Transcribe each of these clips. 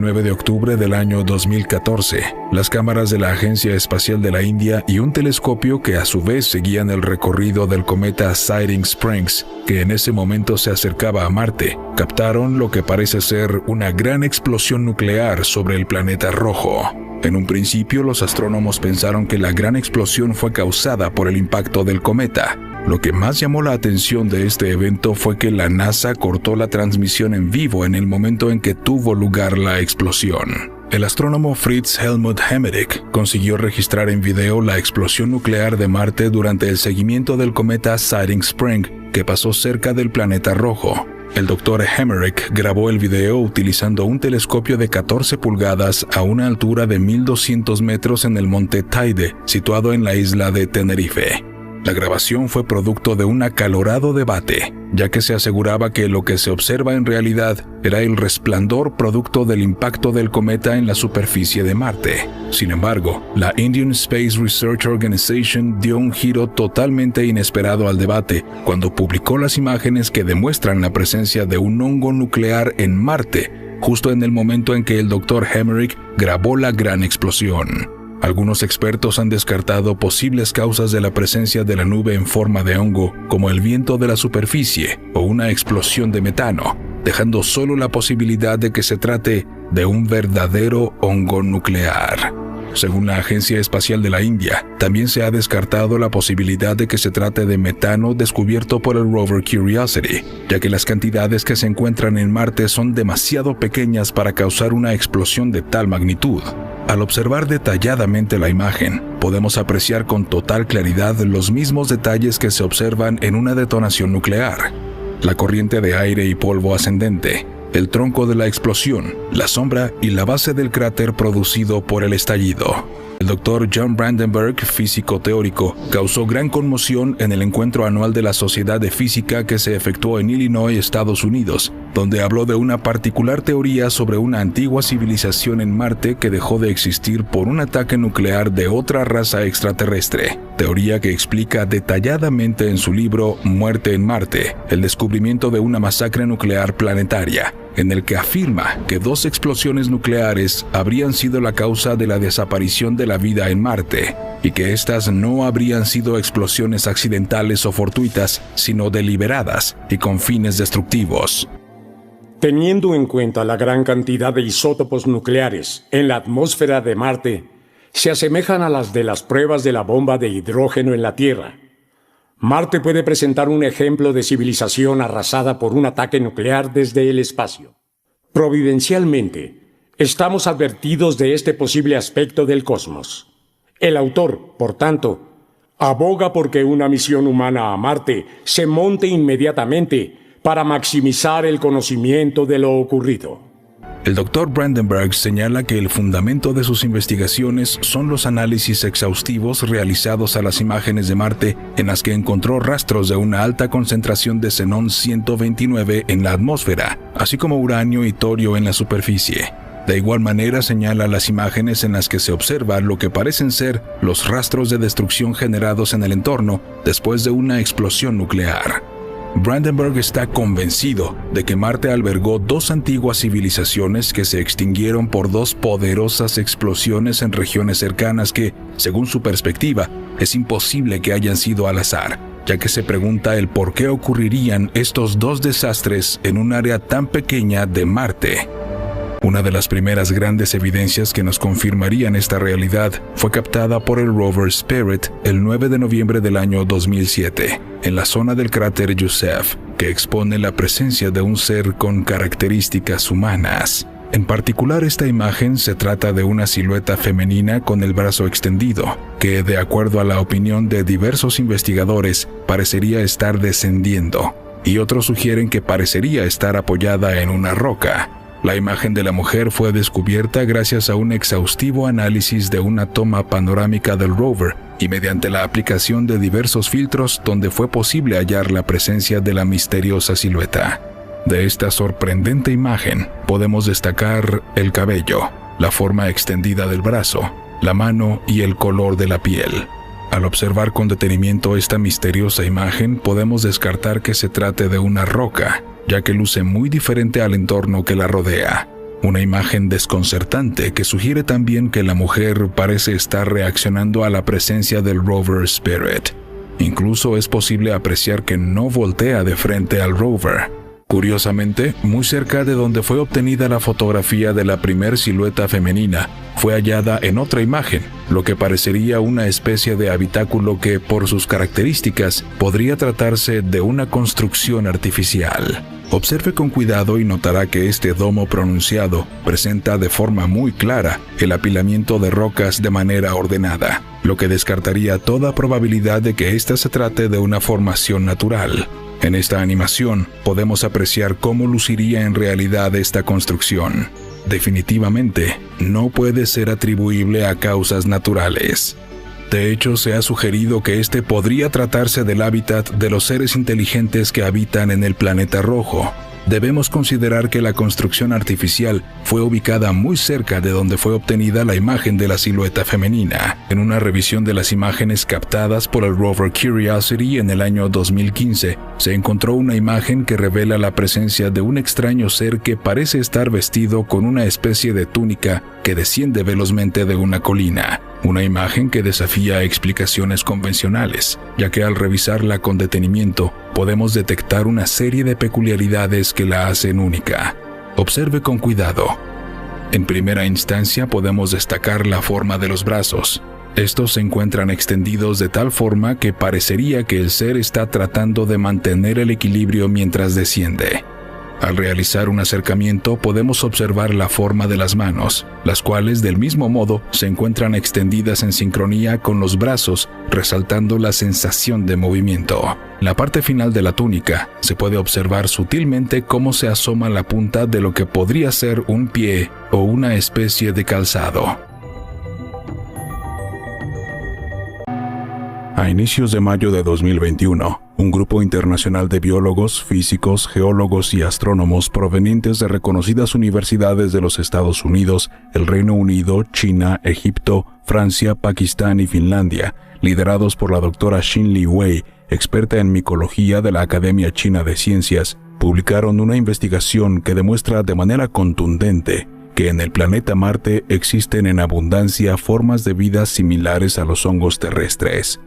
9 de octubre del año 2014, las cámaras de la Agencia Espacial de la India y un telescopio que a su vez seguían el recorrido del cometa Siding Springs, que en ese momento se acercaba a Marte, captaron lo que parece ser una gran explosión nuclear sobre el planeta rojo. En un principio, los astrónomos pensaron que la gran explosión fue causada por el impacto del cometa. Lo que más llamó la atención de este evento fue que la NASA cortó la transmisión en vivo en el momento en que tuvo lugar la explosión. El astrónomo Fritz Helmut Emmerich consiguió registrar en video la explosión nuclear de Marte durante el seguimiento del cometa Siding Spring, que pasó cerca del planeta rojo. El Dr. Emmerich grabó el video utilizando un telescopio de 14 pulgadas a una altura de 1.200 metros en el monte Teide, situado en la isla de Tenerife. La grabación fue producto de un acalorado debate, ya que se aseguraba que lo que se observa en realidad era el resplandor producto del impacto del cometa en la superficie de Marte. Sin embargo, la Indian Space Research Organization dio un giro totalmente inesperado al debate cuando publicó las imágenes que demuestran la presencia de un hongo nuclear en Marte, justo en el momento en que el Dr. Emmerich grabó la gran explosión. Algunos expertos han descartado posibles causas de la presencia de la nube en forma de hongo, como el viento de la superficie o una explosión de metano, dejando solo la posibilidad de que se trate de un verdadero hongo nuclear. Según la Agencia Espacial de la India, también se ha descartado la posibilidad de que se trate de metano descubierto por el rover Curiosity, ya que las cantidades que se encuentran en Marte son demasiado pequeñas para causar una explosión de tal magnitud. Al observar detalladamente la imagen, podemos apreciar con total claridad los mismos detalles que se observan en una detonación nuclear: la corriente de aire y polvo ascendente, el tronco de la explosión, la sombra y la base del cráter producido por el estallido. El Dr. John Brandenburg, físico teórico, causó gran conmoción en el encuentro anual de la Sociedad de Física que se efectuó en Illinois, Estados Unidos, donde habló de una particular teoría sobre una antigua civilización en Marte que dejó de existir por un ataque nuclear de otra raza extraterrestre. Teoría que explica detalladamente en su libro Muerte en Marte, el descubrimiento de una masacre nuclear planetaria, en el que afirma que 2 explosiones nucleares habrían sido la causa de la desaparición de la vida en Marte, y que estas no habrían sido explosiones accidentales o fortuitas, sino deliberadas y con fines destructivos. Teniendo en cuenta la gran cantidad de isótopos nucleares en la atmósfera de Marte, se asemejan a las de las pruebas de la bomba de hidrógeno en la Tierra. Marte puede presentar un ejemplo de civilización arrasada por un ataque nuclear desde el espacio. Providencialmente, estamos advertidos de este posible aspecto del cosmos. El autor, por tanto, aboga por que una misión humana a Marte se monte inmediatamente para maximizar el conocimiento de lo ocurrido. El Dr. Brandenburg señala que el fundamento de sus investigaciones son los análisis exhaustivos realizados a las imágenes de Marte, en las que encontró rastros de una alta concentración de xenón 129 en la atmósfera, así como uranio y torio en la superficie. De igual manera señala las imágenes en las que se observa lo que parecen ser los rastros de destrucción generados en el entorno después de una explosión nuclear. Brandenburg está convencido de que Marte albergó 2 antiguas civilizaciones que se extinguieron por 2 poderosas explosiones en regiones cercanas que, según su perspectiva, es imposible que hayan sido al azar, ya que se pregunta el por qué ocurrirían estos 2 desastres en un área tan pequeña de Marte. Una de las primeras grandes evidencias que nos confirmarían esta realidad fue captada por el rover Spirit el 9 de noviembre del año 2007, en la zona del cráter Youssef, que expone la presencia de un ser con características humanas. En particular, esta imagen se trata de una silueta femenina con el brazo extendido, que, de acuerdo a la opinión de diversos investigadores, parecería estar descendiendo, y otros sugieren que parecería estar apoyada en una roca. La imagen de la mujer fue descubierta gracias a un exhaustivo análisis de una toma panorámica del rover y mediante la aplicación de diversos filtros donde fue posible hallar la presencia de la misteriosa silueta. De esta sorprendente imagen podemos destacar el cabello, la forma extendida del brazo, la mano y el color de la piel. Al observar con detenimiento esta misteriosa imagen, podemos descartar que se trate de una roca, ya que luce muy diferente al entorno que la rodea. Una imagen desconcertante que sugiere también que la mujer parece estar reaccionando a la presencia del rover Spirit. Incluso es posible apreciar que no voltea de frente al rover. Curiosamente, muy cerca de donde fue obtenida la fotografía de la primer silueta femenina, fue hallada en otra imagen, lo que parecería una especie de habitáculo que, por sus características, podría tratarse de una construcción artificial. Observe con cuidado y notará que este domo pronunciado presenta de forma muy clara el apilamiento de rocas de manera ordenada, lo que descartaría toda probabilidad de que ésta se trate de una formación natural. En esta animación podemos apreciar cómo luciría en realidad esta construcción. Definitivamente, no puede ser atribuible a causas naturales. De hecho, se ha sugerido que este podría tratarse del hábitat de los seres inteligentes que habitan en el planeta rojo. Debemos considerar que la construcción artificial fue ubicada muy cerca de donde fue obtenida la imagen de la silueta femenina. En una revisión de las imágenes captadas por el rover Curiosity en el año 2015, se encontró una imagen que revela la presencia de un extraño ser que parece estar vestido con una especie de túnica que desciende velozmente de una colina. Una imagen que desafía explicaciones convencionales, ya que al revisarla con detenimiento podemos detectar una serie de peculiaridades que la hacen única. Observe con cuidado. En primera instancia podemos destacar la forma de los brazos. Estos se encuentran extendidos de tal forma que parecería que el ser está tratando de mantener el equilibrio mientras desciende. Al realizar un acercamiento podemos observar la forma de las manos, las cuales del mismo modo se encuentran extendidas en sincronía con los brazos, resaltando la sensación de movimiento. En la parte final de la túnica se puede observar sutilmente cómo se asoma la punta de lo que podría ser un pie o una especie de calzado. A inicios de mayo de 2021, un grupo internacional de biólogos, físicos, geólogos y astrónomos provenientes de reconocidas universidades de los Estados Unidos, el Reino Unido, China, Egipto, Francia, Pakistán y Finlandia, liderados por la doctora Xin-Li Wei, experta en micología de la Academia China de Ciencias, publicaron una investigación que demuestra de manera contundente que en el planeta Marte existen en abundancia formas de vida similares a los hongos terrestres.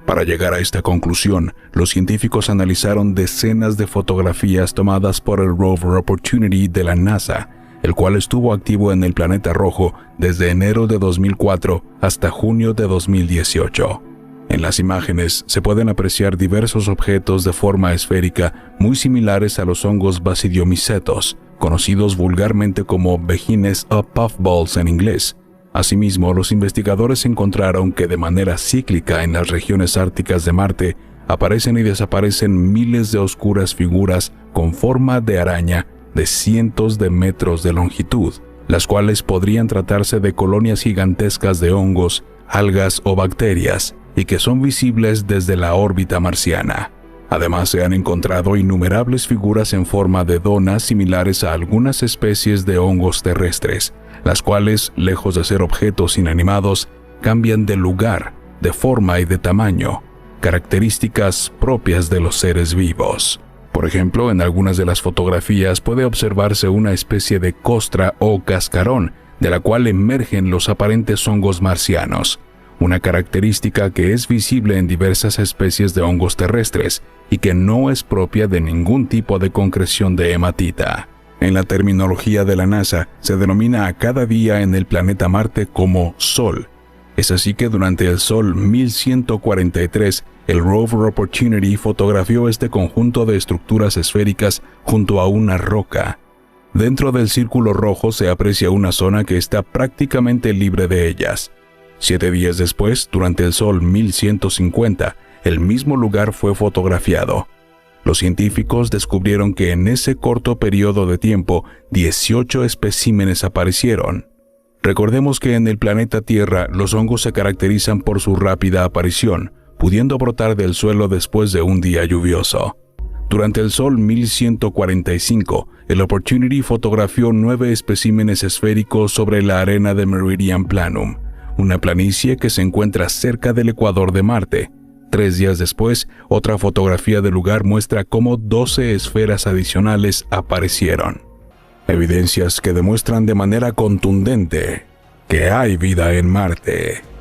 Para llegar a esta conclusión, los científicos analizaron decenas de fotografías tomadas por el rover Opportunity de la NASA, el cual estuvo activo en el planeta rojo desde enero de 2004 hasta junio de 2018. En las imágenes se pueden apreciar diversos objetos de forma esférica muy similares a los hongos Basidiomycetos, conocidos vulgarmente como vejines o puffballs en inglés. Asimismo, los investigadores encontraron que de manera cíclica en las regiones árticas de Marte aparecen y desaparecen miles de oscuras figuras con forma de araña de cientos de metros de longitud, las cuales podrían tratarse de colonias gigantescas de hongos, algas o bacterias, y que son visibles desde la órbita marciana. Además, se han encontrado innumerables figuras en forma de donas similares a algunas especies de hongos terrestres, las cuales, lejos de ser objetos inanimados, cambian de lugar, de forma y de tamaño, características propias de los seres vivos. Por ejemplo, en algunas de las fotografías puede observarse una especie de costra o cascarón, de la cual emergen los aparentes hongos marcianos, una característica que es visible en diversas especies de hongos terrestres y que no es propia de ningún tipo de concreción de hematita. En la terminología de la NASA, se denomina a cada día en el planeta Marte como Sol. Es así que durante el Sol 1143, el rover Opportunity fotografió este conjunto de estructuras esféricas junto a una roca. Dentro del círculo rojo se aprecia una zona que está prácticamente libre de ellas. 7 días después, durante el Sol 1150, el mismo lugar fue fotografiado. Los científicos descubrieron que en ese corto periodo de tiempo, 18 especímenes aparecieron. Recordemos que en el planeta Tierra los hongos se caracterizan por su rápida aparición, pudiendo brotar del suelo después de un día lluvioso. Durante el Sol 1145, el Opportunity fotografió 9 especímenes esféricos sobre la arena de Meridian Planum, una planicie que se encuentra cerca del ecuador de Marte. 3 días después, otra fotografía del lugar muestra cómo 12 esferas adicionales aparecieron. evidencias que demuestran de manera contundente que hay vida en Marte.